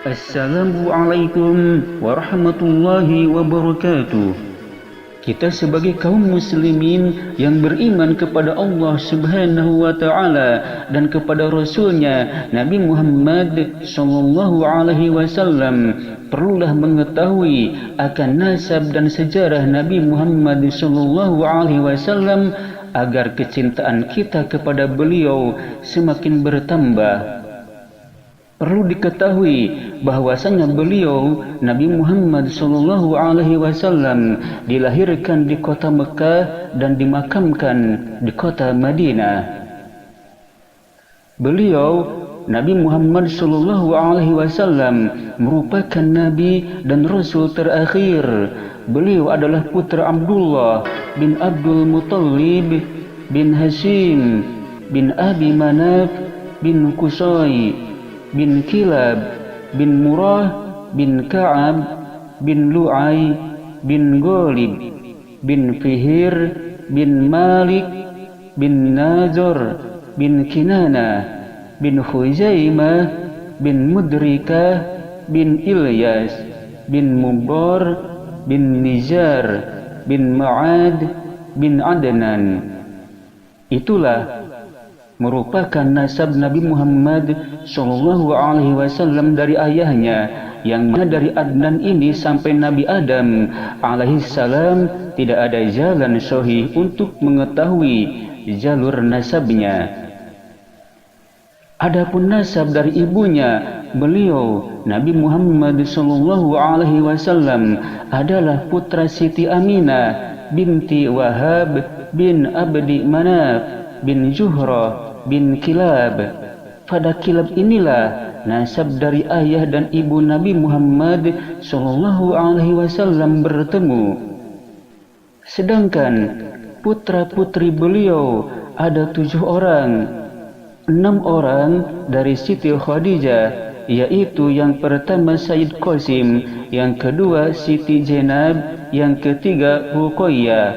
Assalamualaikum warahmatullahi wabarakatuh. Kita sebagai kaum muslimin yang beriman kepada Allah Subhanahu wa taala dan kepada rasulnya Nabi Muhammad sallallahu alaihi wasallam perlulah mengetahui akan nasab dan sejarah Nabi Muhammad sallallahu alaihi wasallam agar kecintaan kita kepada beliau semakin bertambah. Perlu diketahui bahwasanya beliau Nabi Muhammad sallallahu alaihi wasallam dilahirkan di kota Mekah dan dimakamkan di kota Madinah. Beliau Nabi Muhammad sallallahu alaihi wasallam merupakan nabi dan rasul terakhir. Beliau adalah putra Abdullah bin Abdul Muttalib bin Hashim bin Abi Manaf bin Qusay bin Kilab bin Murrah bin Ka'ab bin Lu'ay bin Ghalib bin Fihir bin Malik bin Nazar bin Kinana bin Khuzaimah bin Mudrikah bin Ilyas bin Mubbar bin Nijar bin Ma'ad bin Adnan. Itulah merupakan nasab Nabi Muhammad sallallahu alaihi wasallam dari ayahnya, yang mana dari Adnan ini sampai Nabi Adam alaihi salam tidak ada jalan sahih untuk mengetahui jalur nasabnya. Adapun nasab dari ibunya, beliau Nabi Muhammad sallallahu alaihi wasallam adalah putra Siti Aminah binti Wahab bin Abdi Manaf bin Zuhrah bin Kilab. Pada Kilab inilah nasab dari ayah dan ibu Nabi Muhammad sallallahu alaihi wasallam bertemu. Sedangkan putra-putri beliau ada 7 orang. 6 orang dari Siti Khadijah, yaitu yang pertama Sayyid Qasim, yang kedua Siti Zainab, yang ketiga Ruqayyah,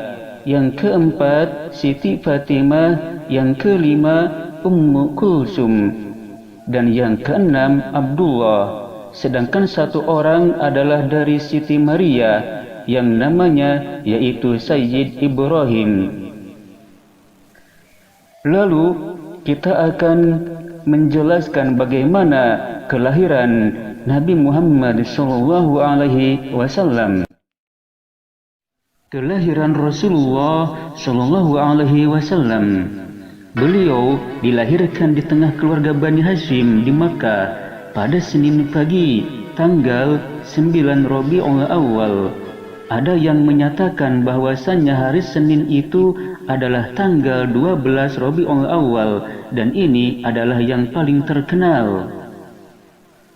yang keempat Siti Fatimah, yang kelima Ummu Kulsum, dan yang keenam Abdullah. Sedangkan 1 orang adalah dari Siti Maria, yang namanya yaitu Sayyid Ibrahim. Lalu kita akan menjelaskan bagaimana kelahiran Nabi Muhammad sallallahu alaihi wasallam. Kelahiran Rasulullah sallallahu alaihi wasallam. Beliau dilahirkan di tengah keluarga Bani Hashim di Makkah pada Senin pagi tanggal 9 Rabiul Awal. Ada yang menyatakan bahwasannya hari Senin itu adalah tanggal 12 Rabiul Awal, dan ini adalah yang paling terkenal.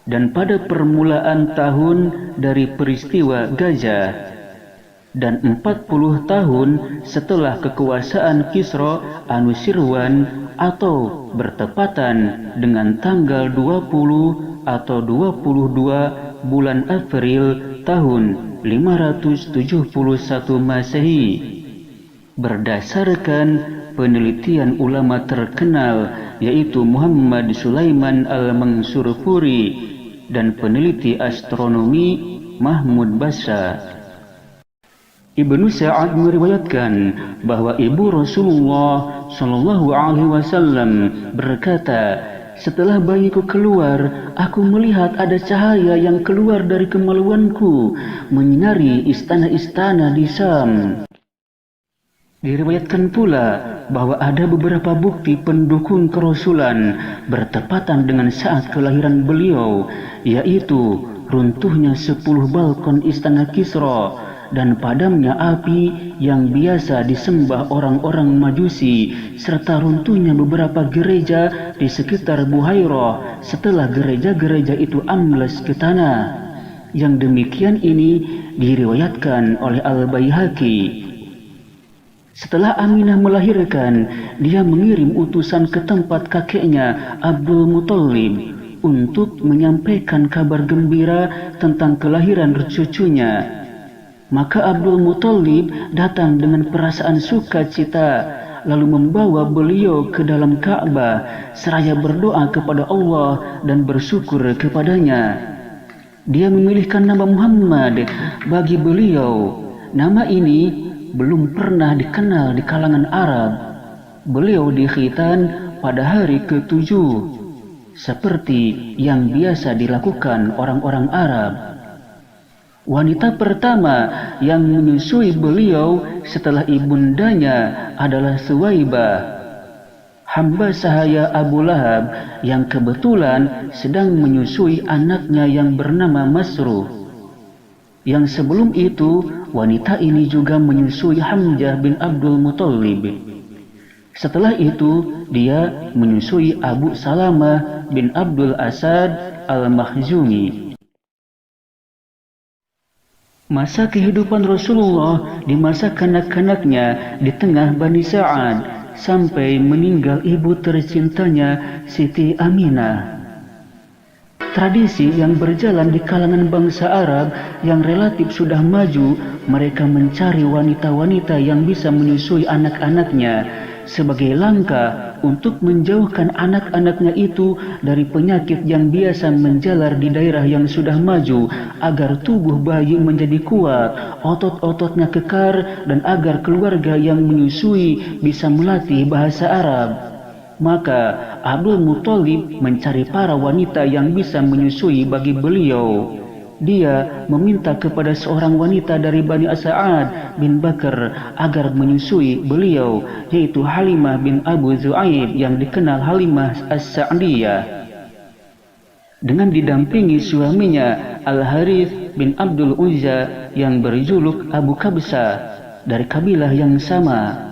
Dan pada permulaan tahun dari peristiwa Gajah, dan 40 tahun setelah kekuasaan Kisra Anushirwan, atau bertepatan dengan tanggal 20 atau 22 bulan April tahun 571 Masehi. Berdasarkan penelitian ulama terkenal yaitu Muhammad Sulaiman Al-Mansurpuri dan peneliti astronomi Mahmud Basa. Ibnu Sa'ad meriwayatkan bahwa ibu Rasulullah sallallahu alaihi wasallam berkata, "Setelah bayiku keluar, aku melihat ada cahaya yang keluar dari kemaluanku menyinari istana-istana di Syam." Diriwayatkan pula bahwa ada beberapa bukti pendukung kerasulan bertepatan dengan saat kelahiran beliau, yaitu runtuhnya 10 balkon istana Kisra dan padamnya api yang biasa disembah orang-orang Majusi, serta runtuhnya beberapa gereja di sekitar Buhairah setelah gereja-gereja itu ambles ke tanah. Yang demikian ini diriwayatkan oleh Al-Baihaqi. Setelah Aminah melahirkan, dia mengirim utusan ke tempat kakeknya Abdul Muttalib untuk menyampaikan kabar gembira tentang kelahiran cucunya. Maka Abdul Muttalib datang dengan perasaan sukacita, lalu membawa beliau ke dalam Ka'bah seraya berdoa kepada Allah dan bersyukur kepadanya. Dia memilihkan nama Muhammad bagi beliau. Nama ini belum pernah dikenal di kalangan Arab. Beliau dikhitan pada hari ke-7, seperti yang biasa dilakukan orang-orang Arab. Wanita pertama yang menyusui beliau setelah ibundanya adalah Suwaibah, hamba sahaya Abu Lahab yang kebetulan sedang menyusui anaknya yang bernama Masruh. Yang sebelum itu, wanita ini juga menyusui Hamzah bin Abdul Muthalib. Setelah itu, dia menyusui Abu Salamah bin Abdul Asad al-Makhzumi. Masa kehidupan Rasulullah di masa kanak-kanaknya di tengah Bani Sa'ad sampai meninggal ibu tercintanya Siti Aminah. Tradisi yang berjalan di kalangan bangsa Arab yang relatif sudah maju, mereka mencari wanita-wanita yang bisa menyusui anak-anaknya sebagai langkah untuk menjauhkan anak-anaknya itu dari penyakit yang biasa menjalar di daerah yang sudah maju, agar tubuh bayi menjadi kuat, otot-ototnya kekar, dan agar keluarga yang menyusui bisa melatih bahasa Arab. Maka Abdul Muthalib mencari para wanita yang bisa menyusui bagi beliau. Dia meminta kepada seorang wanita dari Bani As'ad bin Bakar agar menyusui beliau, yaitu Halimah bin Abu Zu'aib yang dikenal Halimah As-Sa'diyah. Dengan didampingi suaminya Al-Harith bin Abdul Uzza yang berjuluk Abu Kabsah dari kabilah yang sama.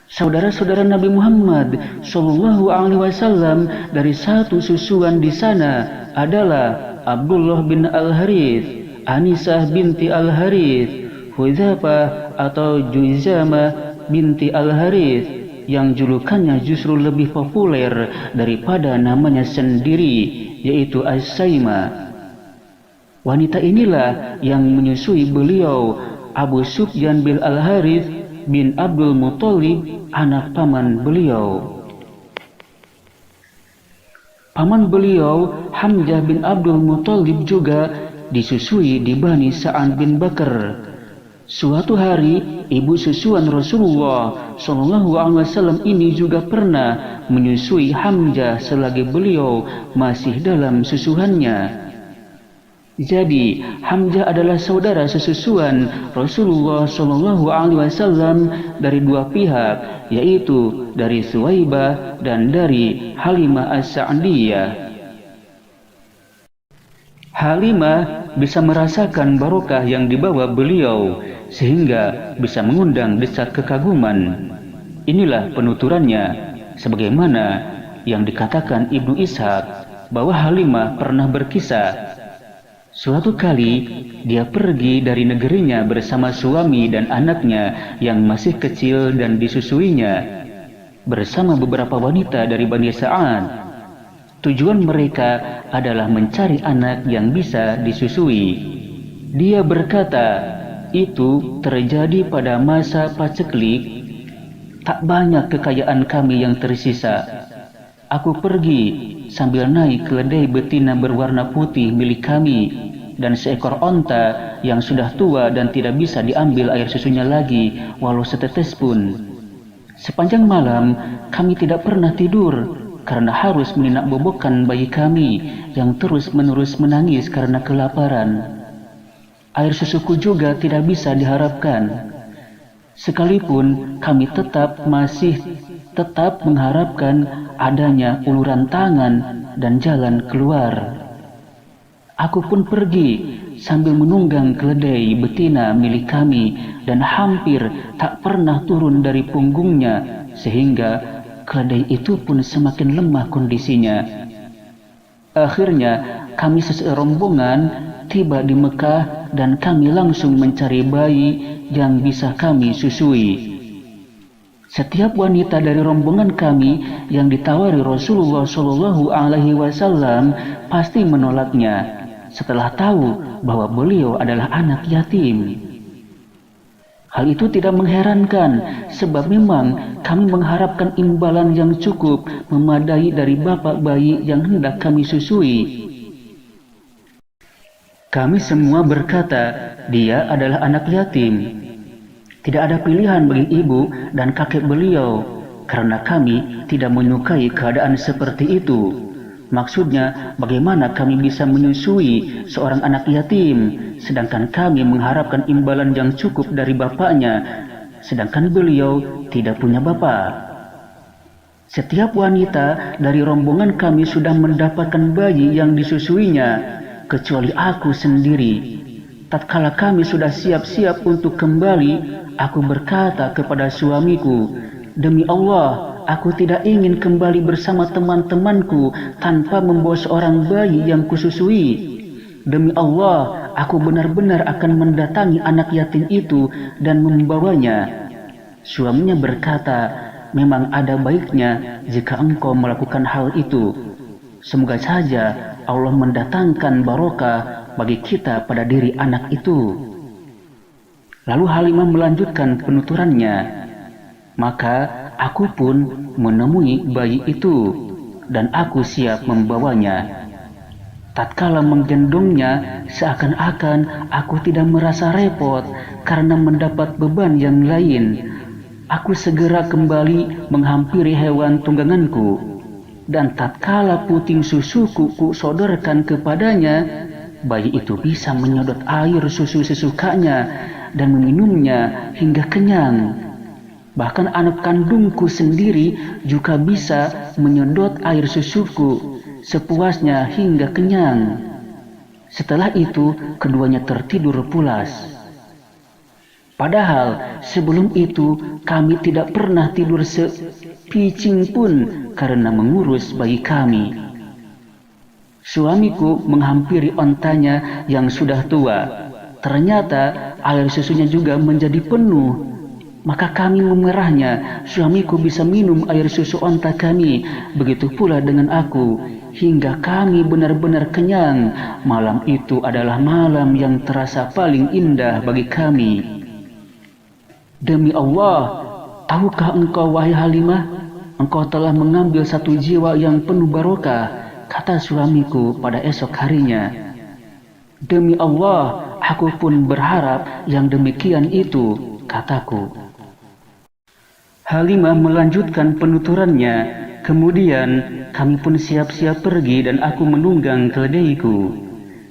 Saudara-saudara Nabi Muhammad Sallallahu Alaihi Wasallam dari satu susuan di sana adalah Abdullah bin Al-Harith, Anisah binti Al-Harith, Hudzafah atau Juizamah binti Al-Harith, yang julukannya justru lebih populer daripada namanya sendiri, yaitu As-Saimah. Wanita inilah yang menyusui beliau. Abu Sufyan bin Al-Harith bin Abdul Muthalib, anak paman beliau. Paman beliau, Hamzah bin Abdul Muthalib, juga disusui di Bani Sa'ad bin Bakar. Suatu hari, ibu susuan Rasulullah SAW ini juga pernah menyusui Hamzah selagi beliau masih dalam susuhannya. Jadi, Hamzah adalah saudara sesusuan Rasulullah SAW dari dua pihak, yaitu dari Suwaibah dan dari Halimah As-Sa'diyah. Halimah bisa merasakan barokah yang dibawa beliau, sehingga bisa mengundang decak kekaguman. Inilah penuturannya, sebagaimana yang dikatakan Ibnu Ishaq, bahwa Halimah pernah berkisah, suatu kali dia pergi dari negerinya bersama suami dan anaknya yang masih kecil dan disusuinya bersama beberapa wanita dari Bani Sa'ad. Tujuan mereka adalah mencari anak yang bisa disusui. Dia berkata, itu terjadi pada masa paceklik. Tak banyak kekayaan kami yang tersisa. Aku pergi sambil naik keledai betina berwarna putih milik kami dan seekor onta yang sudah tua dan tidak bisa diambil air susunya lagi walau setetes pun. Sepanjang malam kami tidak pernah tidur karena harus meninak bobokan bayi kami yang terus-menerus menangis karena kelaparan. Air susuku juga tidak bisa diharapkan. Sekalipun kami masih tetap mengharapkan adanya uluran tangan dan jalan keluar. Aku pun pergi sambil menunggang keledai betina milik kami dan hampir tak pernah turun dari punggungnya, sehingga keledai itu pun semakin lemah kondisinya. Akhirnya kami serombongan tiba di Mekah dan kami langsung mencari bayi yang bisa kami susui. Setiap wanita dari rombongan kami yang ditawari Rasulullah SAW pasti menolaknya setelah tahu bahwa beliau adalah anak yatim. Hal itu tidak mengherankan, sebab memang kami mengharapkan imbalan yang cukup memadai dari bapak bayi yang hendak kami susui. Kami semua berkata, dia adalah anak yatim. Tidak ada pilihan bagi ibu dan kakek beliau, karena kami tidak menyukai keadaan seperti itu. Maksudnya, bagaimana kami bisa menyusui seorang anak yatim, sedangkan kami mengharapkan imbalan yang cukup dari bapaknya, sedangkan beliau tidak punya bapa. Setiap wanita dari rombongan kami sudah mendapatkan bayi yang disusuinya, kecuali aku sendiri. Tatkala kami sudah siap-siap untuk kembali, aku berkata kepada suamiku, "Demi Allah, aku tidak ingin kembali bersama teman-temanku tanpa membawa seorang bayi yang kususui. Demi Allah, aku benar-benar akan mendatangi anak yatim itu dan membawanya." Suaminya berkata, "Memang ada baiknya jika engkau melakukan hal itu. Semoga saja Allah mendatangkan barokah bagi kita pada diri anak itu." Lalu Halimah melanjutkan penuturannya, "Maka aku pun menemui bayi itu, dan aku siap membawanya. Tatkala menggendongnya, seakan-akan aku tidak merasa repot karena mendapat beban yang lain. Aku segera kembali menghampiri hewan tungganganku, dan tatkala puting susuku kusodorkan kepadanya, bayi itu bisa menyedot air susu sesukanya dan meminumnya hingga kenyang. Bahkan anak kandungku sendiri juga bisa menyedot air susuku sepuasnya hingga kenyang. Setelah itu, keduanya tertidur pulas. Padahal sebelum itu kami tidak pernah tidur sepicing pun karena mengurus bayi kami." Suamiku menghampiri ontanya yang sudah tua. Ternyata air susunya juga menjadi penuh. Maka kami memerahnya. Suamiku bisa minum air susu onta kami, begitu pula dengan aku, hingga kami benar-benar kenyang. Malam itu adalah malam yang terasa paling indah bagi kami. Demi Allah, tahukah engkau wahai Halimah, engkau telah mengambil satu jiwa yang penuh barokah, kata suamiku pada esok harinya. Demi Allah, aku pun berharap yang demikian itu, kataku. Halimah melanjutkan penuturannya. Kemudian kami pun siap-siap pergi dan aku menunggang keledaiku.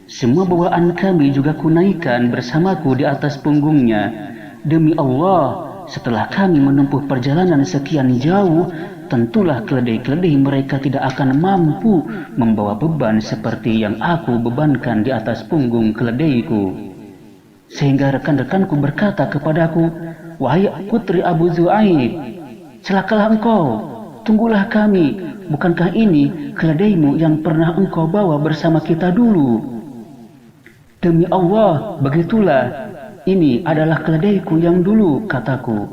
Semua bawaan kami juga kunaikan bersamaku di atas punggungnya. Demi Allah, setelah kami menempuh perjalanan sekian jauh, tentulah keledai-keledai mereka tidak akan mampu membawa beban seperti yang aku bebankan di atas punggung keledaiku. Sehingga rekan-rekanku berkata kepadaku, "Wahai putri Abu Zu'aib, celakalah engkau, tunggulah kami, bukankah ini keledaimu yang pernah engkau bawa bersama kita dulu?" Demi Allah, begitulah. Ini adalah keledaiku yang dulu, kataku.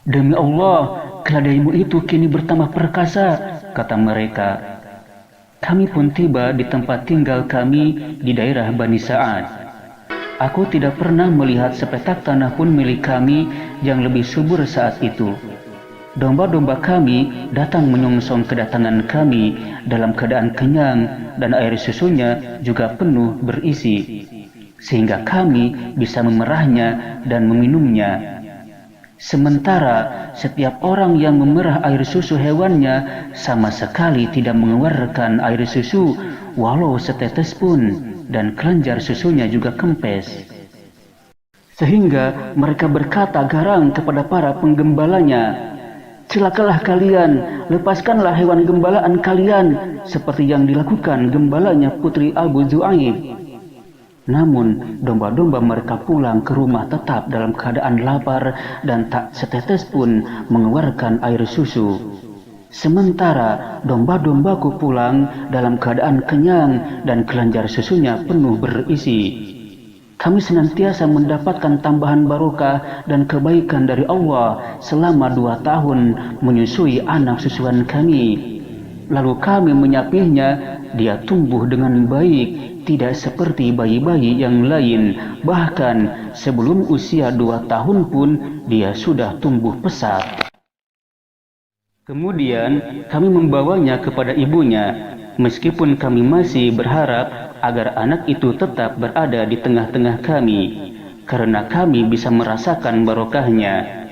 Demi Allah, keledaimu itu kini bertambah perkasa, kata mereka. Kami pun tiba di tempat tinggal kami di daerah Bani Sa'ad. Aku tidak pernah melihat sepetak tanah pun milik kami yang lebih subur saat itu. Domba-domba kami datang menyongsong kedatangan kami dalam keadaan kenyang dan air susunya juga penuh berisi, sehingga kami bisa memerahnya dan meminumnya. Sementara setiap orang yang memerah air susu hewannya sama sekali tidak mengeluarkan air susu walau setetes pun, dan kelenjar susunya juga kempes. Sehingga mereka berkata garang kepada para penggembalanya, "Celakalah kalian, lepaskanlah hewan gembalaan kalian seperti yang dilakukan gembalanya putri Abu Zu'aib." Namun domba-domba mereka pulang ke rumah tetap dalam keadaan lapar dan tak setetes pun mengeluarkan air susu. Sementara domba-dombaku pulang dalam keadaan kenyang dan kelenjar susunya penuh berisi. Kami senantiasa mendapatkan tambahan barokah dan kebaikan dari Allah selama 2 tahun menyusui anak susuan kami. Lalu kami menyapihnya, dia tumbuh dengan baik, tidak seperti bayi-bayi yang lain. Bahkan sebelum usia 2 tahun pun dia sudah tumbuh pesat. Kemudian kami membawanya kepada ibunya. meskipun kami masih berharap agar anak itu tetap berada di tengah-tengah kami, karena kami bisa merasakan barokahnya.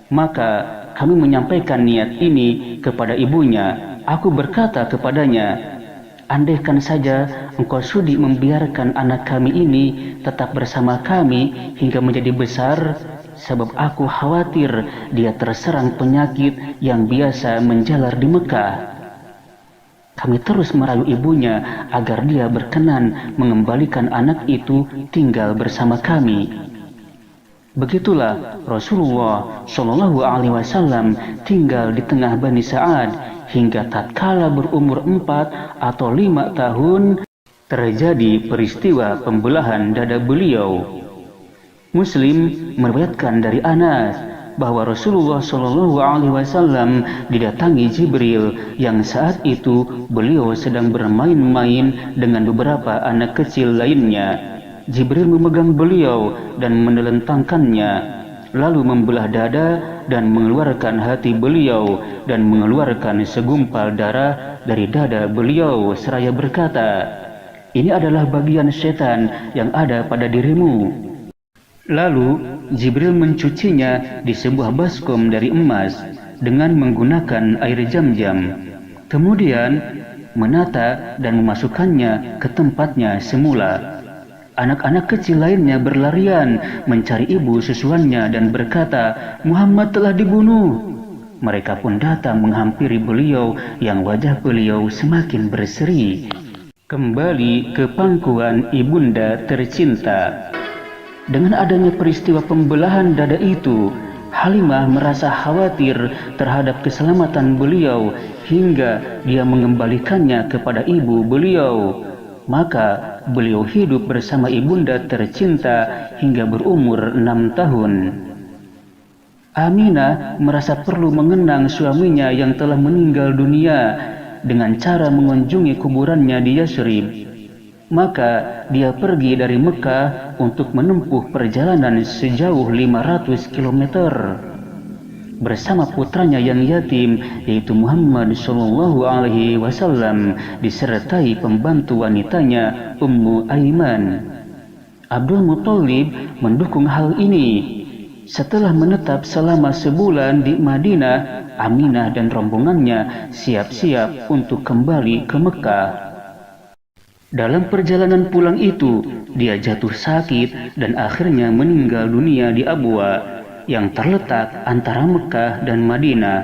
Maka kami menyampaikan niat ini kepada ibunya. Aku berkata kepadanya, andaikan saja engkau sudi membiarkan anak kami ini tetap bersama kami hingga menjadi besar, sebab aku khawatir dia terserang penyakit yang biasa menjalar di Mekah. Kami terus merayu ibunya agar dia berkenan mengembalikan anak itu tinggal bersama kami. Begitulah Rasulullah Shallallahu Alaihi Wasallam tinggal di tengah Bani Sa'ad hingga tatkala berumur 4 atau 5 tahun terjadi peristiwa pembelahan dada beliau. Muslim meriwayatkan dari Anas bahwa Rasulullah Shallallahu Alaihi Wasallam didatangi Jibril yang saat itu beliau sedang bermain-main dengan beberapa anak kecil lainnya. Jibril memegang beliau dan menelentangkannya, lalu membelah dada dan mengeluarkan hati beliau dan mengeluarkan segumpal darah dari dada beliau seraya berkata, "Ini adalah bagian setan yang ada pada dirimu." Lalu Jibril mencucinya di sebuah baskom dari emas dengan menggunakan air Zam-Zam. Kemudian menata dan memasukkannya ke tempatnya semula. Anak-anak kecil lainnya berlarian mencari ibu susuannya dan berkata, "Muhammad telah dibunuh." Mereka pun datang menghampiri beliau yang wajah beliau semakin berseri. Kembali ke pangkuan ibunda tercinta. Dengan adanya peristiwa pembelahan dada itu, Halimah merasa khawatir terhadap keselamatan beliau hingga dia mengembalikannya kepada ibu beliau. Maka beliau hidup bersama ibunda tercinta hingga berumur 6 tahun. Aminah merasa perlu mengenang suaminya yang telah meninggal dunia dengan cara mengunjungi kuburannya di Yasrib. Maka dia pergi dari Mekah untuk menempuh perjalanan sejauh 500 km. Bersama putranya yang yatim yaitu Muhammad Shallallahu Alaihi Wasallam disertai pembantu wanitanya Ummu Aiman. Abdul Muthalib mendukung hal ini. Setelah menetap selama sebulan di Madinah, Aminah dan rombongannya siap-siap untuk kembali ke Mekah. Dalam perjalanan pulang itu, dia jatuh sakit dan akhirnya meninggal dunia di Abwa yang terletak antara Mekah dan Madinah,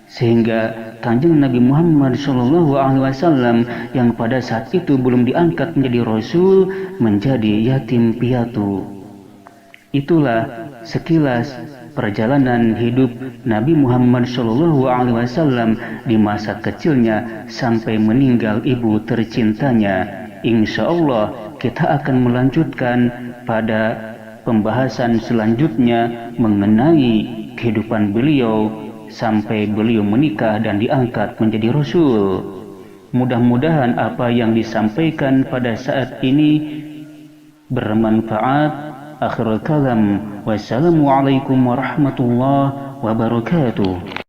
sehingga Kanjeng Nabi Muhammad SAW yang pada saat itu belum diangkat menjadi Rasul menjadi yatim piatu. Itulah sekilas perjalanan hidup Nabi Muhammad SAW di masa kecilnya sampai meninggal ibu tercintanya. Insya Allah kita akan melanjutkan pada pembahasan selanjutnya mengenai kehidupan beliau sampai beliau menikah dan diangkat menjadi Rasul. Mudah-mudahan apa yang disampaikan pada saat ini bermanfaat. Akhirul kalam. Wassalamualaikum warahmatullahi wabarakatuh.